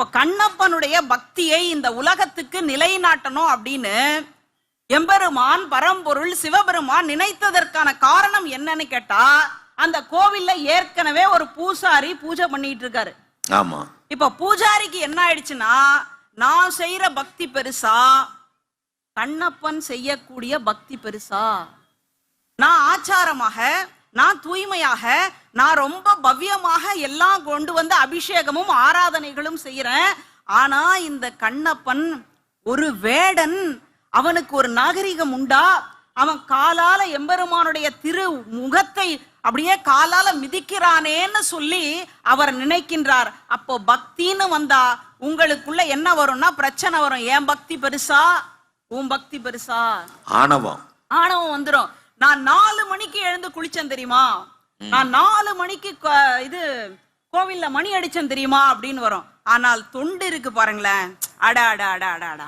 இப்ப கண்ணப்பனுடைய பக்தியை இந்த உலகத்துக்கு நிலைநாட்டணும் அப்படின்னு எம்பெருமான் பரம்பொருள் சிவபெருமான் நினைத்ததற்கான காரணம் என்னன்னு கேட்டா, அந்த கோவில்ல ஏற்கனவே ஒரு பூசாரி பூஜை பண்ணிட்டு இருக்காரு. ஆமா. இப்ப பூஜாரிக்கு என்ன ஆயிடுச்சுன்னா, நான் செய்யற பக்தி பெருசா, கண்ணப்பன் செய்யக்கூடிய பக்தி பெருசா, நான் ஆச்சாரமாக, நான் தூய்மையாக, நான் ரொம்ப பவ்யமாக எல்லாம் கொண்டு வந்து அபிஷேகமும் ஆராதனைகளும் செய்யறேன். ஆனா இந்த கண்ணப்பன் ஒரு வேடன், அவனுக்கு ஒரு நாகரிகம் உண்டா? அவன் காலால எம்பெருமானுடைய திரு முகத்தை அப்படியே காலால மிதிக்கிறானேன்னு சொல்லி அவர் நினைக்கின்றார். அப்போ பக்தின்னு வந்தா உங்களுக்குள்ள என்ன வரும்னா பிரச்சனை வரும். ஏன் பக்தி பெருசா, உன் பக்தி பெருசா? ஆணவம் வந்துடும். நான் 4 மணிக்கு எழுந்து குளிச்சேன் தெரியுமா, நான் 4 மணிக்கு இது கோவில்ல மணி அடிச்சேன் தெரியுமா அப்படின்னு வரும். ஆனால் தொண்டு இருக்கு பாருங்களேன், அடா அடா அடா அடா அடா,